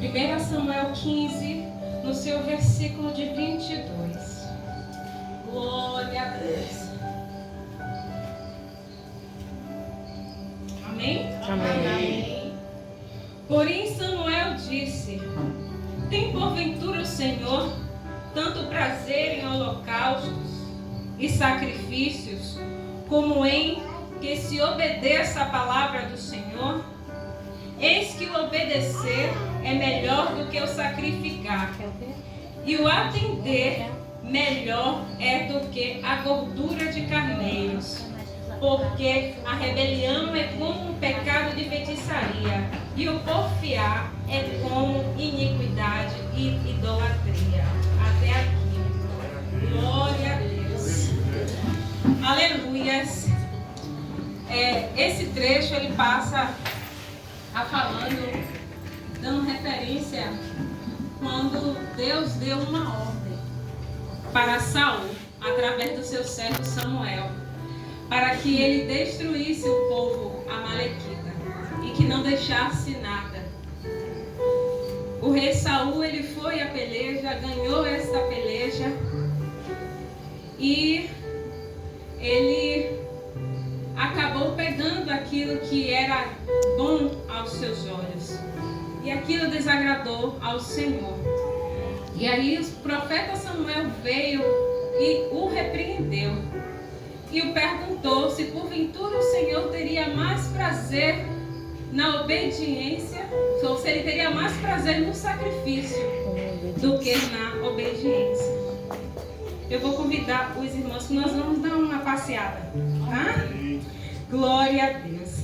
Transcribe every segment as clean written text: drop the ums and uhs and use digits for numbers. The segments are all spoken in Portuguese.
1 Samuel 15, no seu versículo de 22. Glória a Deus. Amém? Amém. Porém Samuel disse: tem porventura o Senhor tanto prazer em holocaustos e sacrifícios, como em que se obedeça a palavra do Senhor? Eis que o obedecer é melhor do que o sacrificar, e o atender melhor é do que a gordura de carneiros. Porque a rebelião é como um pecado de feitiçaria, e o porfiar é como iniquidade e idolatria. Até aqui. Glória a Deus. Aleluias. Esse trecho ele passa a falando, dando referência quando Deus deu uma ordem para Saul, através do seu servo Samuel, para que ele destruísse o povo amalequita e que não deixasse nada. O rei Saul, ele foi à peleja, ganhou esta peleja e ele acabou pegando aquilo que era bom aos seus olhos, e aquilo desagradou ao Senhor. E aí o profeta Samuel veio e o repreendeu e o perguntou se porventura o Senhor teria mais prazer na obediência, ou se ele teria mais prazer no sacrifício do que na obediência. Eu vou convidar os irmãos que nós vamos dar uma passeada, tá? Glória a Deus.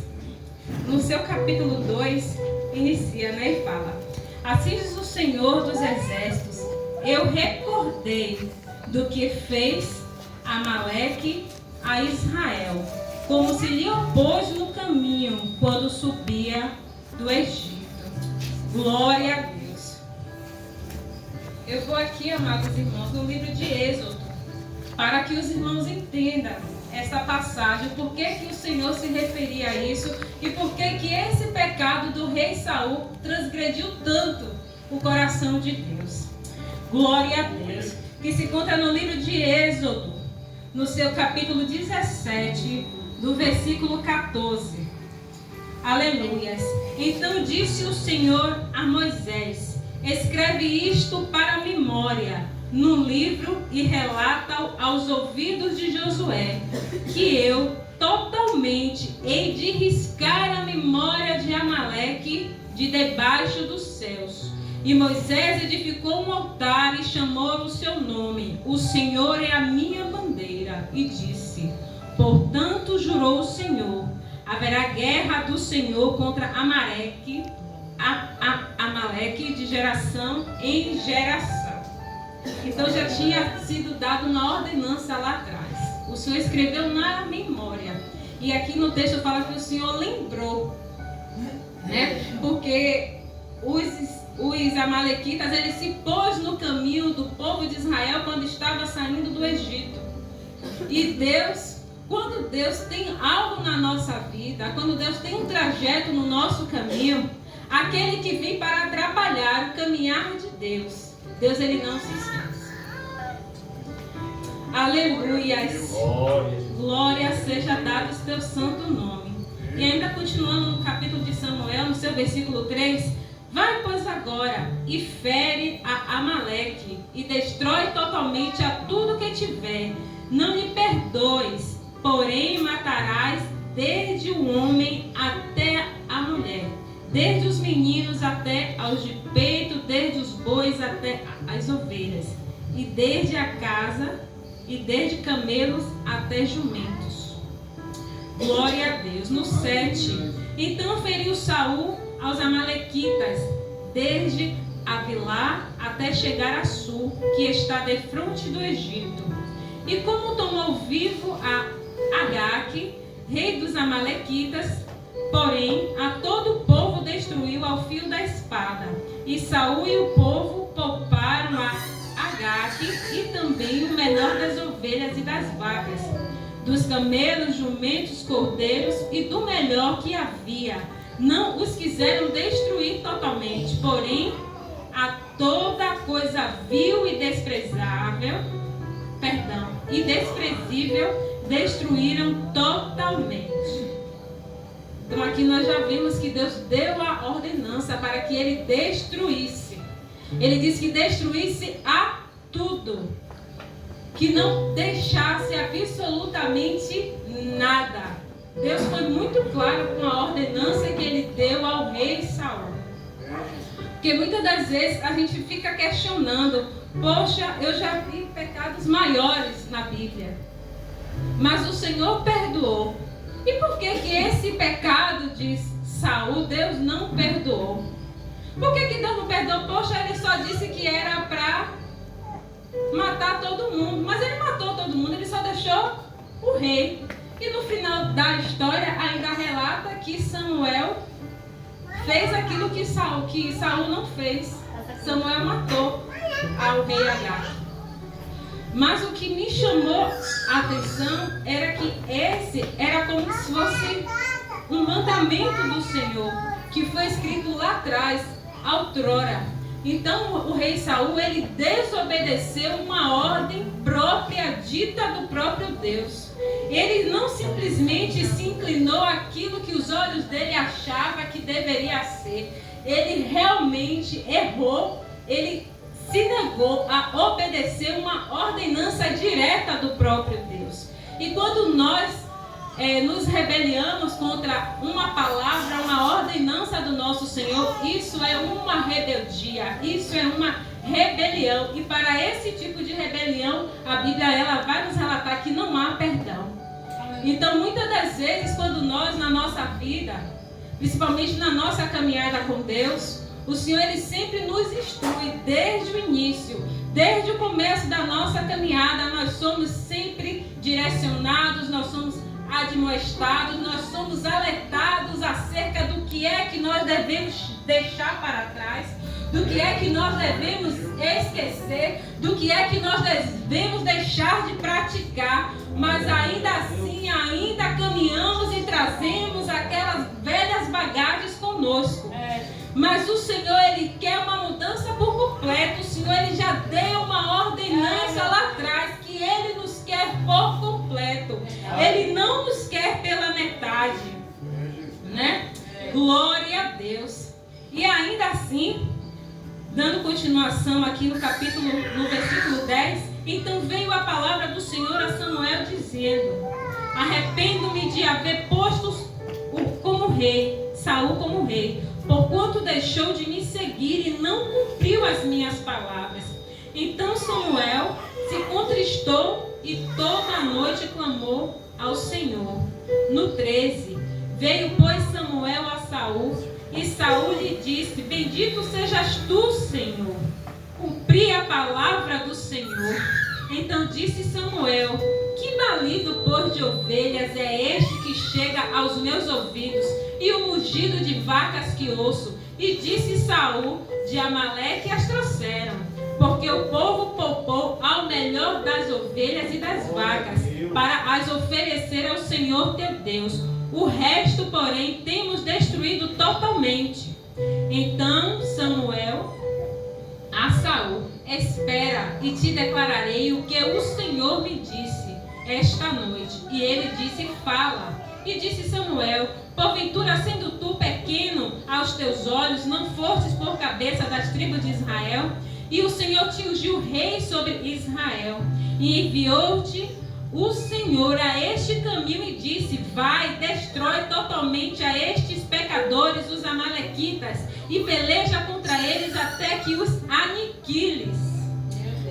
No seu capítulo 2, inicia, e fala: assim diz o Senhor dos Exércitos, eu recordei do que fez Amaleque a Israel, como se lhe opôs no caminho quando subia do Egito. Glória a Deus. Eu vou aqui, amados irmãos, no livro de Êxodo, para que os irmãos entendam essa passagem, por que que o Senhor se referia a isso e por que que esse pecado do rei Saul transgrediu tanto o coração de Deus. Glória a Deus. Que se encontra no livro de Êxodo, no seu capítulo 17, do versículo 14. Aleluias. Então disse o Senhor a Moisés: escreve isto para a memória no livro e relata aos ouvidos de Josué, que eu totalmente hei de riscar a memória de Amaleque de debaixo dos céus. E Moisés edificou um altar e chamou o seu nome: o Senhor é a minha bandeira. E disse: portanto jurou o Senhor, haverá guerra do Senhor contra Amaleque de geração em geração. Então já tinha sido dado uma ordenança lá atrás. O Senhor escreveu na memória. E aqui no texto fala que o Senhor lembrou, porque os amalequitas, ele se pôs no caminho do povo de Israel quando estava saindo do Egito. E Deus, quando Deus tem algo na nossa vida, quando Deus tem um trajeto no nosso caminho, aquele que vem para atrapalhar o caminhar de Deus, Deus ele não se esquece. Aleluias. Glória seja dado o teu santo nome. E ainda continuando no capítulo de Samuel, no seu versículo 3, vai pois agora e fere a Amaleque e destrói totalmente a tudo que tiver. Não lhe perdoes, porém matarás desde o homem até a mulher, desde os meninos até aos de peito, desde os bois até as ovelhas, e desde a casa, e desde camelos até jumentos. Glória a Deus. No 7, então feriu Saul aos amalequitas, desde Avilá até chegar a Sul, que está defronte do Egito. E como tomou vivo a Agaque, rei dos amalequitas, porém a todo o povo destruiu ao fio da espada. E Saul e o povo pouparam a Agaque e também o menor das ovelhas e das vacas. dos camelos, jumentos, cordeiros e do melhor que havia. Não os quiseram destruir totalmente, porém a toda coisa vil e desprezível destruíram totalmente. Então aqui nós já vimos que Deus deu a ordenança para que ele destruísse. Ele disse que destruísse a tudo, que não deixasse absolutamente nada. Deus foi muito claro com a ordenança que ele deu ao rei Saul. Porque muitas das vezes a gente fica questionando: poxa, eu já vi pecados maiores na Bíblia, mas o Senhor perdoou. E por que esse pecado de Saul Deus não perdoou? Por que Deus não perdoou? Poxa, ele só disse que era para matar todo mundo. Mas ele matou todo mundo, ele só deixou o rei. E no final da história ainda relata que Samuel fez aquilo que Saul não fez. Samuel matou ao rei Agag. Mas o que me chamou a atenção era que esse era como se fosse um mandamento do Senhor, que foi escrito lá atrás, outrora. Então o rei Saul, ele desobedeceu uma ordem própria, dita do próprio Deus. Ele não simplesmente se inclinou àquilo que os olhos dele achavam que deveria ser. Ele realmente errou, ele se negou a obedecer uma ordenança direta do próprio Deus. E quando nós nos rebelamos contra uma palavra, uma ordenança do nosso Senhor, isso é uma rebeldia, isso é uma rebelião. E para esse tipo de rebelião, a Bíblia ela vai nos relatar que não há perdão. Então, muitas das vezes, quando nós, na nossa vida, principalmente na nossa caminhada com Deus, o Senhor ele sempre nos instrui desde o início, desde o começo da nossa caminhada. Nós somos sempre direcionados, nós somos admoestados, nós somos alertados acerca do que é que nós devemos deixar para trás, do que é que nós devemos esquecer, do que é que nós devemos deixar de praticar. Mas ainda assim, ainda caminhamos e trazemos aquelas velhas bagagens conosco. Mas o Senhor, ele quer uma mudança por completo. O Senhor, ele já deu uma ordenança lá atrás, que ele nos quer por completo. Ele não nos quer pela metade, né? Glória a Deus. E ainda assim, dando continuação aqui no capítulo, no versículo 10, então veio a palavra do Senhor a Samuel dizendo: arrependo-me de haver posto como rei, Saul como rei, porquanto deixou de me seguir e não cumpriu as minhas palavras. Então Samuel se contristou e toda a noite clamou ao Senhor. No 13, veio pois Samuel a Saul, e Saul lhe disse: bendito sejas tu, Senhor, cumpri a palavra do Senhor. Então disse Samuel: que balido pôr de ovelhas é este que chega aos meus ouvidos, e o mugido de vacas que ouço? E disse Saul: de Amaleque as trouxeram, porque o povo poupou ao melhor das ovelhas e das vacas, para as oferecer ao Senhor teu Deus. O resto, porém, temos destruído totalmente. Então Samuel a Saul: espera, e te declararei o que o Senhor me disse esta noite. E ele disse: fala. E disse Samuel: porventura, sendo tu pequeno aos teus olhos, não fostes por cabeça das tribos de Israel? E o Senhor te ungiu rei sobre Israel. E enviou-te o Senhor a este caminho e disse: vai, destrói totalmente a estes pecadores, os amalequitas, e peleja contra eles até que os aniquiles.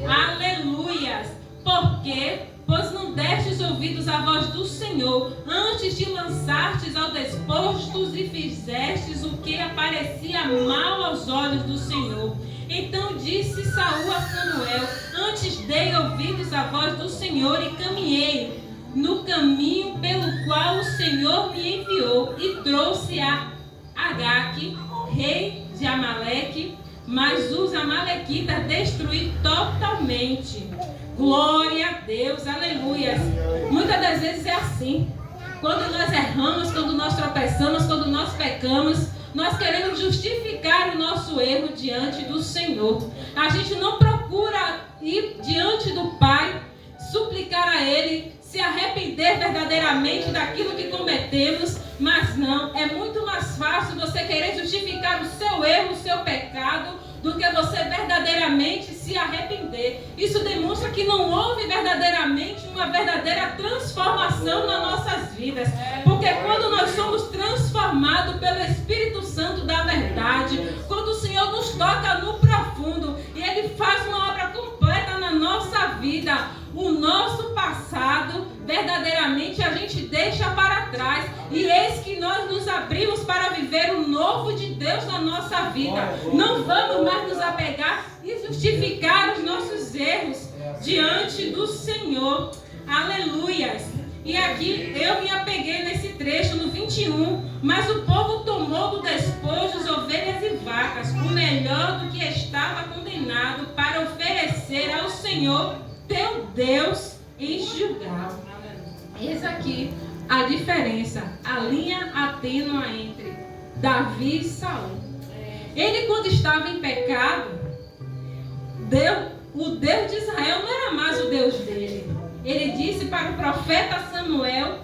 Aleluias! Porque pois não destes ouvidos à voz do Senhor, antes de lançastes ao despostos e fizestes o que aparecia mal aos olhos do Senhor. Então disse Saul a Samuel: antes dei ouvidos à voz do Senhor e caminhei no caminho pelo qual o Senhor me enviou, e trouxe a Agag, rei de Amaleque, mas os amalequitas destruí totalmente. Glória a Deus, aleluia. Muitas das vezes é assim. Quando nós erramos, quando nós tropeçamos, quando nós pecamos, nós queremos justificar o nosso erro diante do Senhor. A gente não procura ir diante do Pai, suplicar a Ele, se arrepender verdadeiramente daquilo que cometemos, mas não, é muito mais fácil você querer justificar o seu erro, o seu pecado, do que você verdadeiramente se arrepender. Isso demonstra que não houve verdadeiramente uma verdadeira transformação nas nossas vidas. Porque quando nós somos transformados pelo Espírito Santo da verdade, quando o Senhor nos toca no profundo e Ele faz uma obra completa na nossa vida, o nosso passado, verdadeiramente a gente deixa para trás. E eis que nós nos abrimos para viver o novo de Deus na nossa vida. Não vamos mais nos apegar e justificar os nossos erros diante do Senhor. Aleluias. E aqui eu me apeguei nesse trecho no 21. Mas o povo tomou do despojo as ovelhas e vacas, o melhor do que estava condenado, para oferecer ao Senhor teu Deus em Gilgal. Eis aqui a diferença, a linha atênua entre Davi e Saul. Ele, quando estava em pecado, o Deus de Israel não era mais o Deus dele. Ele disse para o profeta Samuel: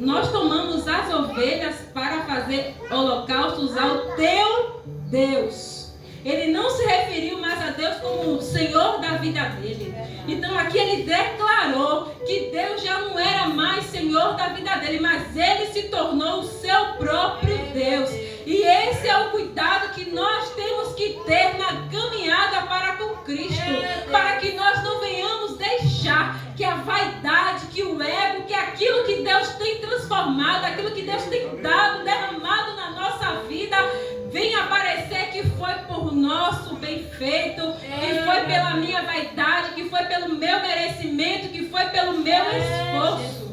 nós tomamos as ovelhas para fazer holocaustos ao teu Deus. Ele não se referiu mais a Deus como o Senhor da vida dele. Então aqui ele declarou que Deus já não era mais Senhor da vida dele, mas ele se tornou o seu próprio Deus. E esse é o cuidado que nós temos que ter na caminhada para com Cristo, para que nós não venhamos deixar que a vaidade, que o ego, que aquilo que Deus tem transformado, aquilo que Deus tem dado, derramado na nossa vida, venha aparecer que foi por nosso bem feito, que foi pela minha vaidade, que foi pelo meu merecimento, que foi pelo meu esforço.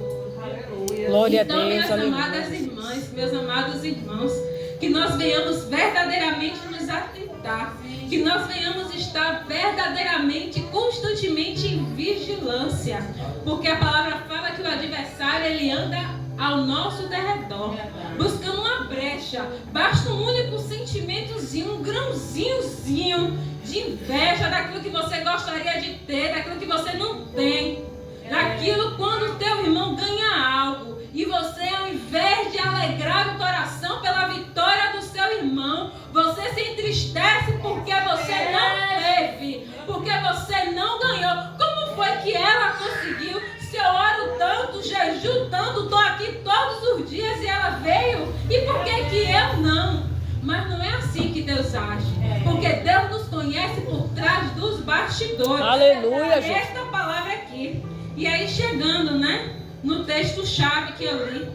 Glória então, a Deus, minhas amadas irmãs, meus amados irmãos, que nós venhamos verdadeiramente nos atentar, que nós venhamos estar verdadeiramente, constantemente em vigilância, porque a palavra fala que o adversário, ele anda ao nosso derredor, buscando uma brecha. Basta um único sentimentozinho, um grãozinhozinho de inveja daquilo que você gostaria de ter, daquilo que você não tem, daquilo quando o teu irmão ganha algo e você, ao invés de alegrar o coração pela vitória do seu irmão, você se entristece porque você não teve, porque você não ganhou. Como foi que ela conseguiu? Se eu oro tanto, jejuo tanto, estou aqui todos os dias e ela veio, e por que que eu não? Mas não é assim que Deus age, porque Deus nos conhece por trás dos bastidores. Aleluia, gente. Esta palavra aqui. E aí chegando, né, no texto-chave que eu li,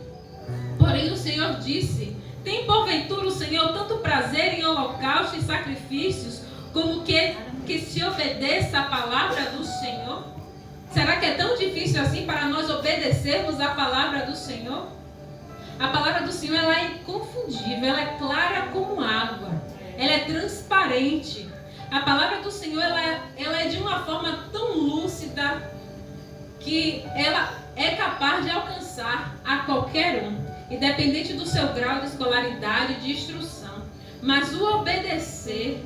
porém o Senhor disse: tem porventura o Senhor tanto prazer em holocaustos e sacrifícios, como que se obedeça a palavra do Senhor? Será que é tão difícil assim para nós obedecermos a palavra do Senhor? A palavra do Senhor, ela é inconfundível, ela é clara como água, ela é transparente. A palavra do Senhor, ela é de uma forma tão lúcida que ela é capaz de alcançar a qualquer um, independente do seu grau de escolaridade e de instrução. Mas o obedecer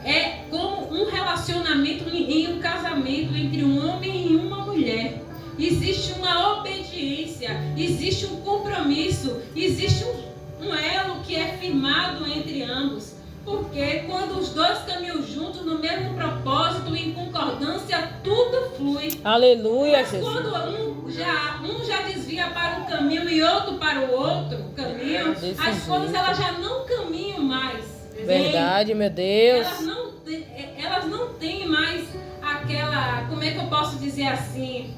é como um relacionamento em um casamento entre um homem e uma mulher. Existe uma obediência, existe um compromisso, existe um elo que é firmado entre ambos. Porque quando os dois caminham juntos no mesmo propósito, em concordância, tudo flui. Aleluia, mas Jesus. quando um já desvia para um caminho e outro para o outro caminho, as coisas elas já não caminham mais. Verdade, meu Deus. Elas não têm mais aquela, como é que eu posso dizer assim,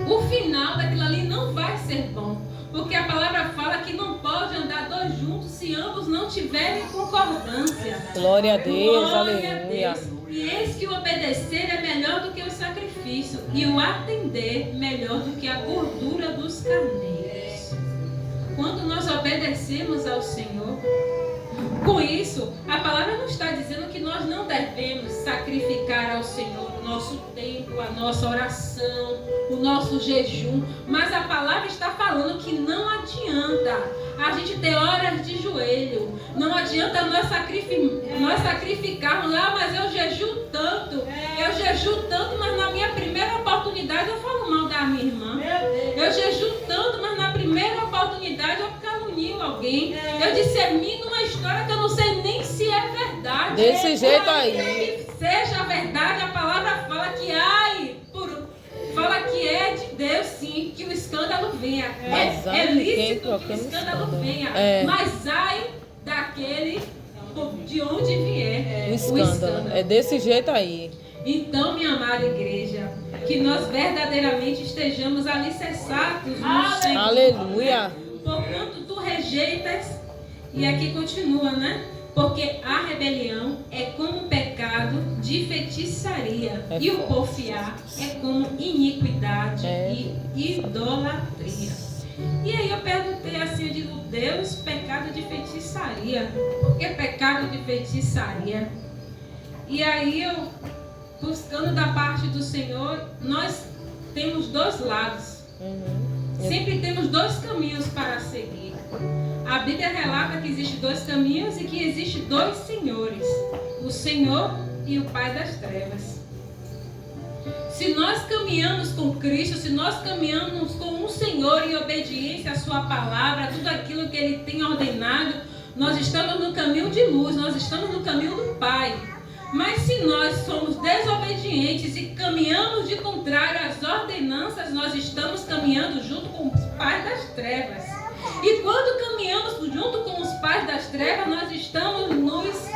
o final daquilo ali não vai ser bom. Porque a palavra fala que não pode andar dois juntos se ambos não tiverem concordância. Glória a Deus, Glória aleluia. a Deus. E eis que o obedecer é melhor do que o sacrifício, e o atender melhor do que a gordura dos carneiros. Quando nós obedecemos ao Senhor, com isso, a palavra não está dizendo que nós não devemos sacrificar ao Senhor nosso tempo, a nossa oração, o nosso jejum. Mas a palavra está falando que não adianta a gente ter horas de joelho. Não adianta nós sacrificarmos. Mas eu jejuo tanto. Eu jejuo tanto, mas na minha primeira oportunidade eu falo mal da minha irmã. Eu jejuo tanto, mas na primeira oportunidade eu calunio alguém. Eu dissemino uma história que eu não sei nem se é verdade. Desse jeito aí. Que seja verdade, a palavra fala que fala que é de Deus, sim, que o escândalo venha. É lícito que o escândalo venha. Mas ai daquele de onde vier o escândalo. É desse jeito aí. Então, minha amada igreja, que nós verdadeiramente estejamos alicerçados no Senhor. Aleluia. Porquanto tu rejeitas, e aqui continua, né? Porque a rebelião é como pecado de feitiçaria, e o porfiar é como iniquidade e idolatria. E aí eu perguntei assim, eu digo, Deus, pecado de feitiçaria. Por que pecado de feitiçaria? E aí eu, buscando da parte do Senhor, nós temos dois lados. Sempre temos dois caminhos para seguir. A Bíblia relata que existem dois caminhos e que existem dois senhores. O Senhor e o Pai das trevas. Se nós caminhamos com Cristo, se nós caminhamos com o Senhor em obediência à sua palavra, tudo aquilo que Ele tem ordenado, nós estamos no caminho de luz, nós estamos no caminho do Pai. Mas se nós somos desobedientes e caminhamos de contrário às ordenanças, nós estamos caminhando junto com os pais das trevas. E quando caminhamos junto com os pais das trevas, nós estamos nos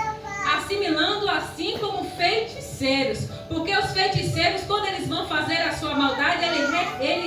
assimilando assim como feiticeiros. Porque os feiticeiros, quando eles vão fazer a sua maldade, eles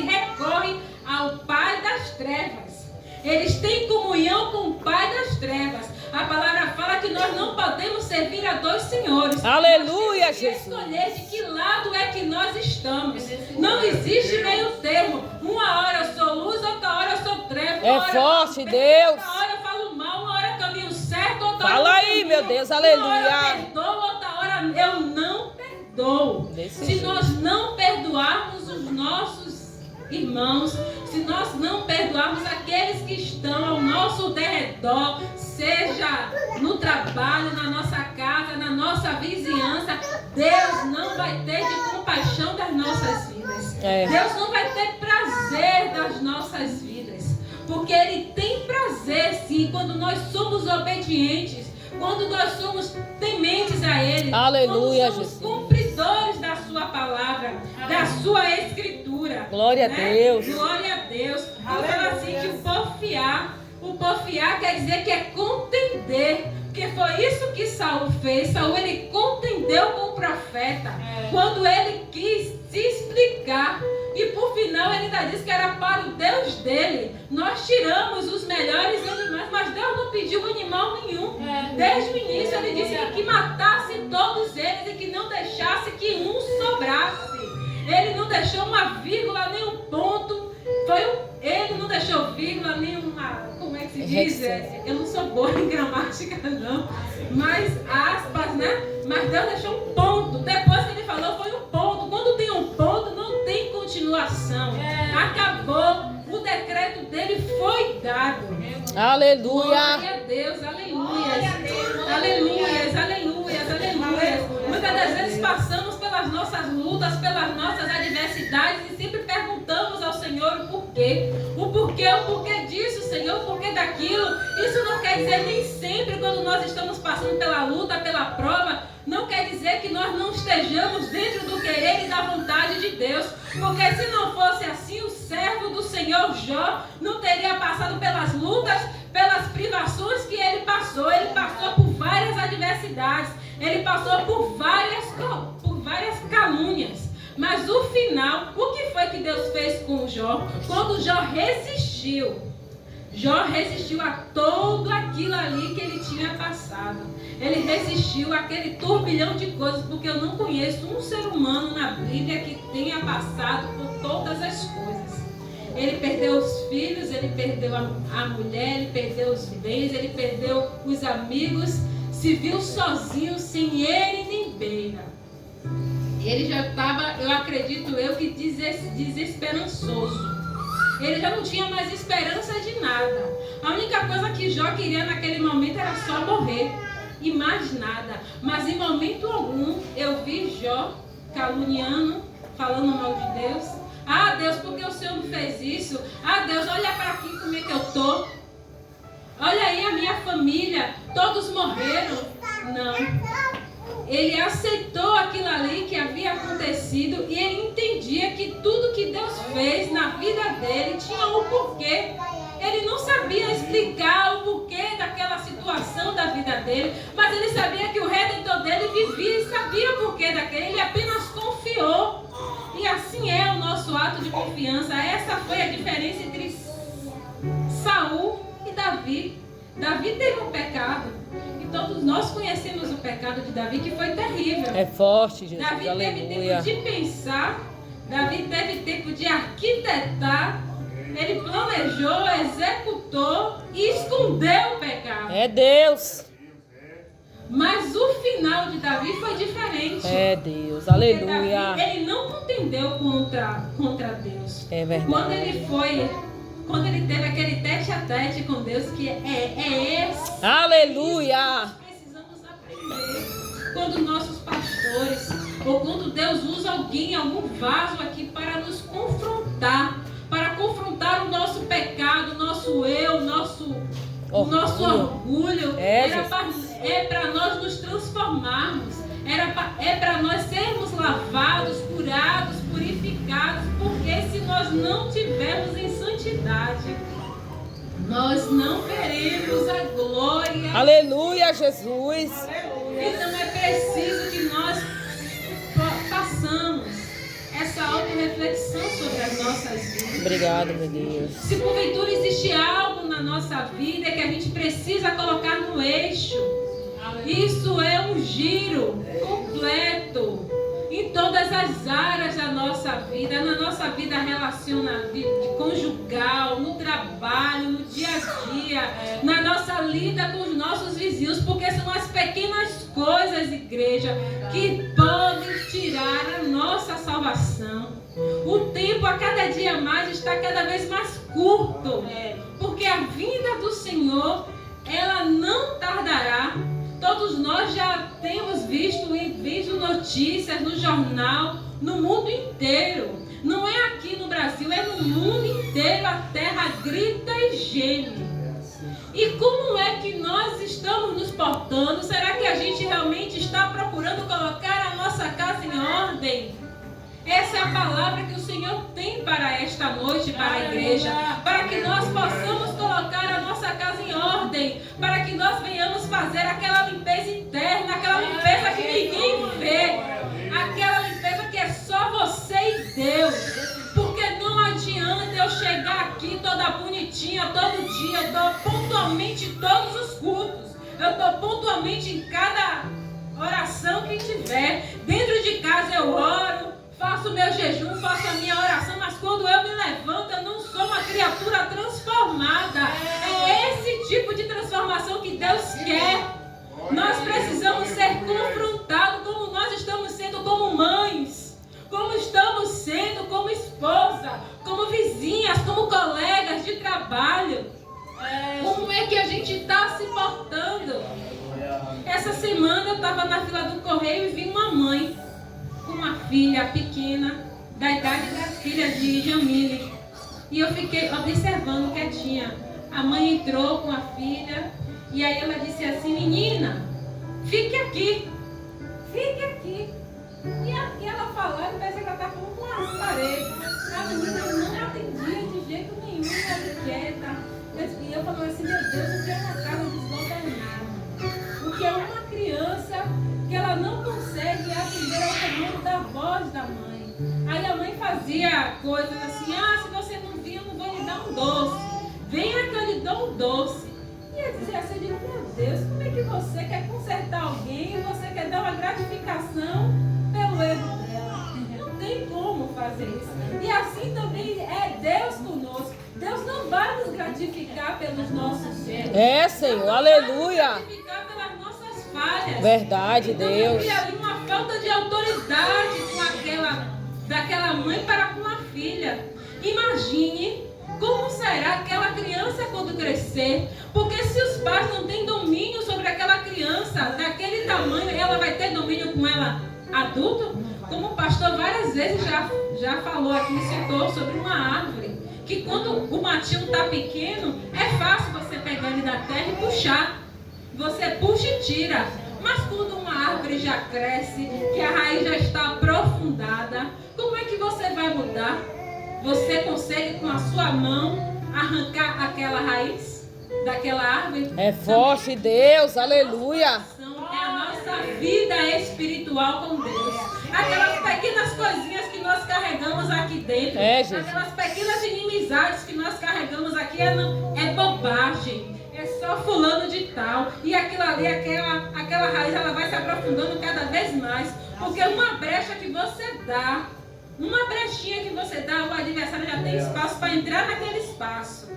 recorrem ao pai das trevas. Eles têm comunhão com o pai das trevas. A palavra fala que nós não podemos servir a dois senhores. Aleluia, nós temos que escolher de que lado é que nós estamos. Não existe meio termo. Uma hora eu sou luz, outra hora eu sou treva. É forte, Deus. Outra hora eu falo mal, uma hora eu caminho certo, outra hora fala aí, meu Deus, aleluia. Uma hora eu perdoo, outra hora eu não perdoo. Se nós não perdoarmos os nossos irmãos, se nós não perdoarmos aqueles que estão ao nosso derredor, seja no trabalho, na nossa casa, na nossa vizinhança, Deus não vai ter de compaixão das nossas vidas. Deus não vai ter prazer das nossas vidas. Porque Ele tem prazer, sim, quando nós somos obedientes, quando nós somos tementes a Ele, aleluia, quando somos cumpridores da sua palavra, da sua escritura. Glória a Deus. Glória a Deus. Eu falo assim que o porfiar quer dizer que é contender. Porque foi isso que Saul fez. Saul, ele contendeu com o profeta. Quando ele quis se explicar. E por final ele ainda disse que era para o Deus dele. Nós tiramos os melhores animais, mas Deus não pediu animal nenhum. Desde o início ele disse que matasse todos eles e que não deixasse que um sobrasse. Ele não deixou uma vírgula, nem um ponto. Ele não deixou vírgula, nem uma... Como é que se diz? Eu não sou boa em gramática, não. Mas aspas, né? Mas Deus deixou um ponto. Depois que ele falou, foi um ponto. Quando tem um ponto, não tem continuação. Acabou. O decreto dele foi dado. Aleluia. Glória a Deus. Aleluias. Aleluias, aleluias, aleluias. Muitas das vezes passamos pelas nossas lutas, pelas nossas adversidades e sempre perguntamos ao Senhor o porquê. O porquê disso, Senhor, o porquê daquilo. Isso não quer dizer nem sempre quando nós estamos passando pela luta, pela prova, não quer dizer que nós não estejamos dentro do querer e da vontade de Deus. Porque se não fosse assim, o servo do Senhor Jó não teria passado pelas lutas, pelas privações que ele passou. Ele passou por várias adversidades. Ele passou por várias calúnias. Mas o final, o que foi que Deus fez com Jó? Quando Jó resistiu a tudo aquilo ali que ele tinha passado. Ele resistiu àquele turbilhão de coisas, porque eu não conheço um ser humano na Bíblia que tenha passado por todas as coisas. Ele perdeu os filhos, ele perdeu a mulher, ele perdeu os bens, ele perdeu os amigos, se viu sozinho, sem ele nem beira. Ele já estava, eu acredito que desesperançoso. Ele já não tinha mais esperança de nada. A única coisa que Jó queria naquele momento era só morrer. E mais nada. Mas em momento algum eu vi Jó caluniando, falando mal de Deus. Ah, Deus, por que o Senhor não fez isso? Ah, Deus, olha para aqui como é que eu tô. Olha aí a minha família, todos morreram. Não. Ele aceitou aquilo ali que havia acontecido e ele entendia que tudo que Deus fez na vida dele tinha um porquê. Ele não sabia explicar o porquê daquela situação da vida dele, mas ele sabia que o Redentor dele vivia e sabia o porquê daquele. Ele apenas confiou. E assim é o nosso ato de confiança. Essa foi a diferença entre Saul e Davi. Davi teve um pecado. Todos nós conhecemos o pecado de Davi, que foi terrível. É forte, Jesus. Davi Aleluia. teve tempo de pensar, Davi teve tempo de arquitetar, ele planejou, executou e escondeu o pecado. É Deus. Mas o final de Davi foi diferente. É Deus. Aleluia. Davi, ele não contendeu contra Deus. É verdade. Quando ele teve aquele tete a tete com Deus, que é esse. Aleluia. Nós precisamos aprender. Quando nossos pastores, ou quando Deus usa alguém, algum vaso aqui para nos confrontar, para confrontar o nosso pecado, o nosso eu, o nosso orgulho. É para nós nos transformarmos. É para nós sermos lavados, curados, purificados, porque se nós não tivermos em santidade, nós não veremos a glória. Aleluia, Jesus. Então é preciso que nós façamos essa auto-reflexão sobre as nossas vidas. Obrigado, meu Deus. Se porventura existe algo na nossa vida que a gente precisa colocar no eixo, isso é um giro completo em todas as áreas da nossa vida, na nossa vida de conjugal, no trabalho, no dia a dia, na nossa lida com os nossos vizinhos, porque são as pequenas coisas, igreja, que podem tirar a nossa salvação. O tempo a cada dia mais está cada vez mais curto, porque a vinda do Senhor, ela não tardará. Todos nós já temos visto notícias no jornal, no mundo inteiro. Não é aqui no Brasil, é no mundo inteiro. A terra grita e geme. E como é que nós estamos nos portando? Será que a gente realmente está procurando colocar a nossa casa em ordem? Essa é a palavra que o Senhor tem para esta noite, para a igreja, para que nós possamos colocar a nossa casa em ordem, para que nós venhamos fazer aquela limpeza interna, aquela limpeza que ninguém vê, aquela limpeza que é só você e Deus, porque não adianta eu chegar aqui toda bonitinha, todo dia, eu estou pontualmente em todos os cultos, eu estou pontualmente em cada oração que tiver, dentro de casa eu oro, faço o meu jejum, faço a minha oração, mas quando eu me levanto, eu não sou uma criatura transformada. É esse tipo de transformação que Deus quer. Nós precisamos ser confrontados como nós estamos sendo como mães, como estamos sendo como esposa, como vizinhas, como colegas de trabalho. Como é que a gente está se portando? Essa semana eu estava na fila do correio e vi uma mãe com uma filha pequena, da idade da filha de Jamile. E eu fiquei observando quietinha. A mãe entrou com a filha e aí ela disse assim: menina, fique aqui, fique aqui. E ela falando, parece que ela está falando com as paredes. A menina não atendia de jeito nenhum, ela quieta. E eu falando assim: meu Deus, o que é uma casa desgovernada? O que é uma criança que ela não consegue atender ao comando da voz da mãe. Aí a mãe fazia coisas assim: se você não vir, eu não vou lhe dar um doce. Venha que eu lhe dou um doce. E eu dizia assim: meu Deus, como é que você quer consertar alguém e você quer dar uma gratificação pelo erro dela? Não tem como fazer isso. E assim também é Deus conosco. Deus não vai nos gratificar pelos nossos erros. É, Senhor, aleluia. Gratificar pelas nossas falhas. Verdade, Então, Deus. eu vi ali uma falta de autoridade daquela mãe para com a filha. Imagine como será aquela criança quando crescer. Porque se os pais não têm domínio sobre aquela criança daquele tamanho, ela vai ter domínio com ela adulto? Como o pastor várias vezes já falou aqui, citou sobre uma árvore. Que quando o matinho está pequeno, é fácil você pegar ele da terra e puxar. Você puxa e tira. Mas quando uma árvore já cresce, que a raiz já está aprofundada, como é que você vai mudar? Você consegue com a sua mão arrancar aquela raiz daquela árvore? É forte, Deus, aleluia. É a nossa vida espiritual com Deus. Aquelas pequenas coisinhas que nós carregamos aqui dentro, aquelas pequenas inimizades que nós carregamos aqui é bobagem. É só fulano de tal. E aquilo ali, aquela raiz, ela vai se aprofundando cada vez mais. Porque uma brecha que você dá, uma brechinha que você dá, o adversário já tem espaço para entrar naquele espaço.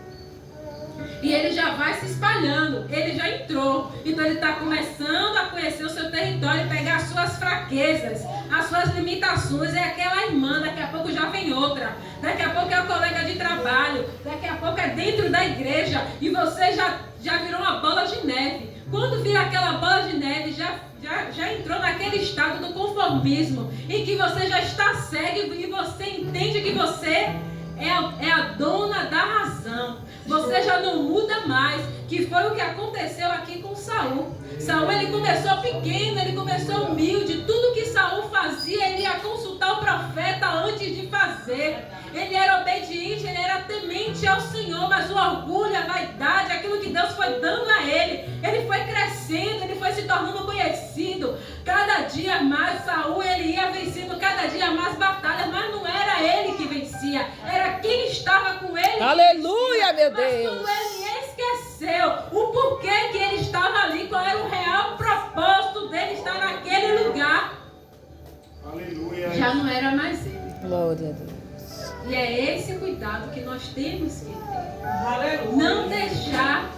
E ele já vai se espalhando. Ele já entrou. Então ele está começando a conhecer o seu território, pegar as suas fraquezas, as suas limitações. É aquela irmã, daqui a pouco já vem outra. Daqui a pouco é o colega de trabalho. Daqui a pouco é dentro da igreja. E você já virou uma bola de neve. Quando vira aquela bola de neve, já entrou naquele estado do conformismo, em que você já está cego e você entende que você é a dona da razão. Você já não muda mais, que foi o que aconteceu aqui com Saul. Saul, ele começou pequeno, ele começou humilde. Tudo que Saul fazia, ele ia consultar o profeta antes de fazer. Ele era obediente, ele era temente ao Senhor, mas o orgulho, a vaidade, aquilo que Deus foi dando a ele foi crescendo, ele foi se tornando conhecido. Cada dia mais Saul, ele ia vencendo cada dia mais batalhas, mas não era ele que vencia, era quem estava com ele. Aleluia, meu Deus. Mas quando ele esqueceu o porquê que ele estava ali, qual era o real propósito dele estar naquele lugar, aleluia, já não era mais ele. Glória a Deus. E é esse cuidado que nós temos que ter. Aleluia. Não deixar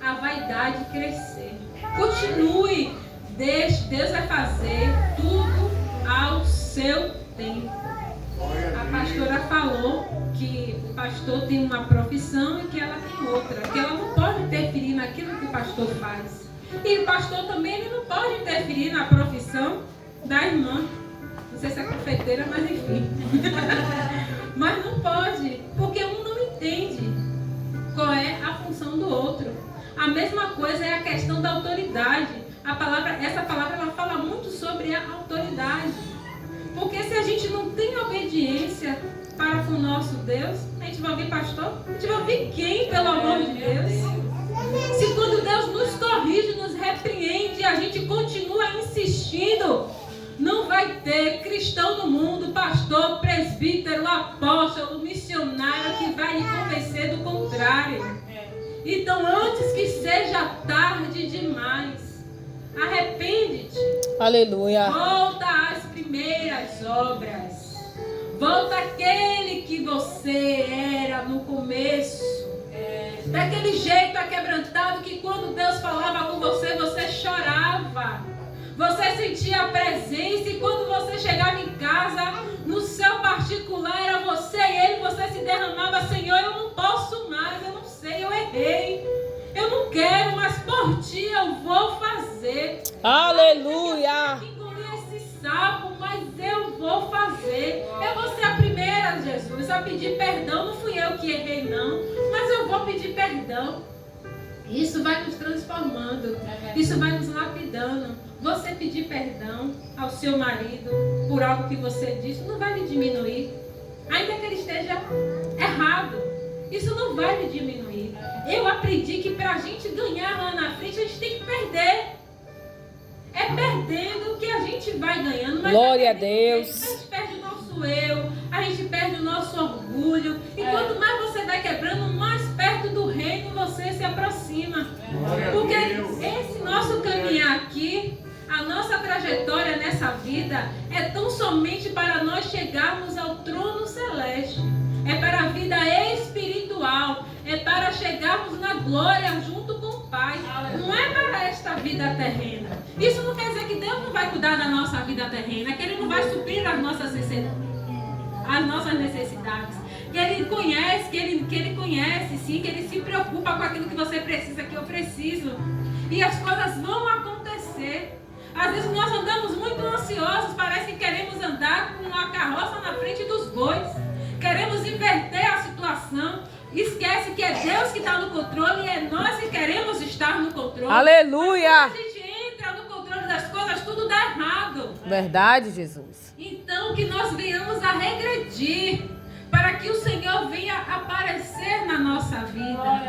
a vaidade crescer. Continue. Deus vai fazer tudo ao seu tempo. A pastora falou que o pastor tem uma profissão e que ela tem outra. Que ela não pode interferir naquilo que o pastor faz. E o pastor também ele não pode interferir na profissão da irmã. Não sei se é confeiteira, mas enfim. Mas não pode, porque um não entende qual é a função do outro. A mesma coisa é a questão da autoridade. Essa palavra ela fala muito sobre a autoridade. Porque se a gente não tem obediência para com o nosso Deus, a gente vai ouvir pastor? A gente vai ouvir quem, pelo amor de Deus? Se quando Deus nos corrige, nos repreende, a gente continua insistindo, não vai ter cristão no mundo, pastor, presbítero, apóstolo, missionário que vai lhe convencer do contrário. Então, antes que seja tarde demais, arrepende-te. Aleluia. Volta às primeiras obras. Volta àquele que você era no começo. Daquele jeito aquebrantado que quando Deus falava com você, você chorava. Você sentia a presença e quando você chegava em casa, no seu particular, era você e ele, você se derramava, Senhor, eu não posso mais, eu não sei, eu errei. Eu não quero, mas por ti eu vou fazer. Aleluia. Eu tenho que engolir esse sapo, mas eu vou fazer. Eu vou ser a primeira, Jesus, a pedir perdão. Não fui eu que errei, não, mas eu vou pedir perdão. Isso vai nos transformando, isso vai nos lapidando. Você pedir perdão ao seu marido por algo que você disse não vai lhe diminuir. Ainda que ele esteja errado, isso não vai lhe diminuir. Eu aprendi que para a gente ganhar lá na frente, a gente tem que perder. É perdendo que a gente vai ganhando. Mas glória a Deus. A gente perde o nosso eu, a gente perde o nosso orgulho. E quanto mais você vai quebrando, mais perto do reino você se aproxima. Porque esse nosso caminhar aqui, a nossa trajetória nessa vida, é tão somente para nós chegarmos ao trono celeste. É para a vida espiritual. É para chegarmos na glória junto com o Pai. Não é para esta vida terrena. Isso não quer dizer que Deus não vai cuidar da nossa vida terrena, que Ele não vai suprir as nossas necessidades. Que Ele conhece, que Ele conhece, sim, que Ele se preocupa com aquilo que você precisa, que eu preciso. E as coisas vão acontecer. Às vezes nós andamos muito ansiosos, parece que queremos andar com a carroça na frente dos bois. Queremos inverter a situação. Esquece que é Deus que está no controle e é nós que queremos estar no controle. Aleluia! Mas quando a gente entra no controle das coisas, tudo dá errado. Verdade, Jesus. Então que nós venhamos a regredir para que o Senhor venha aparecer na nossa vida.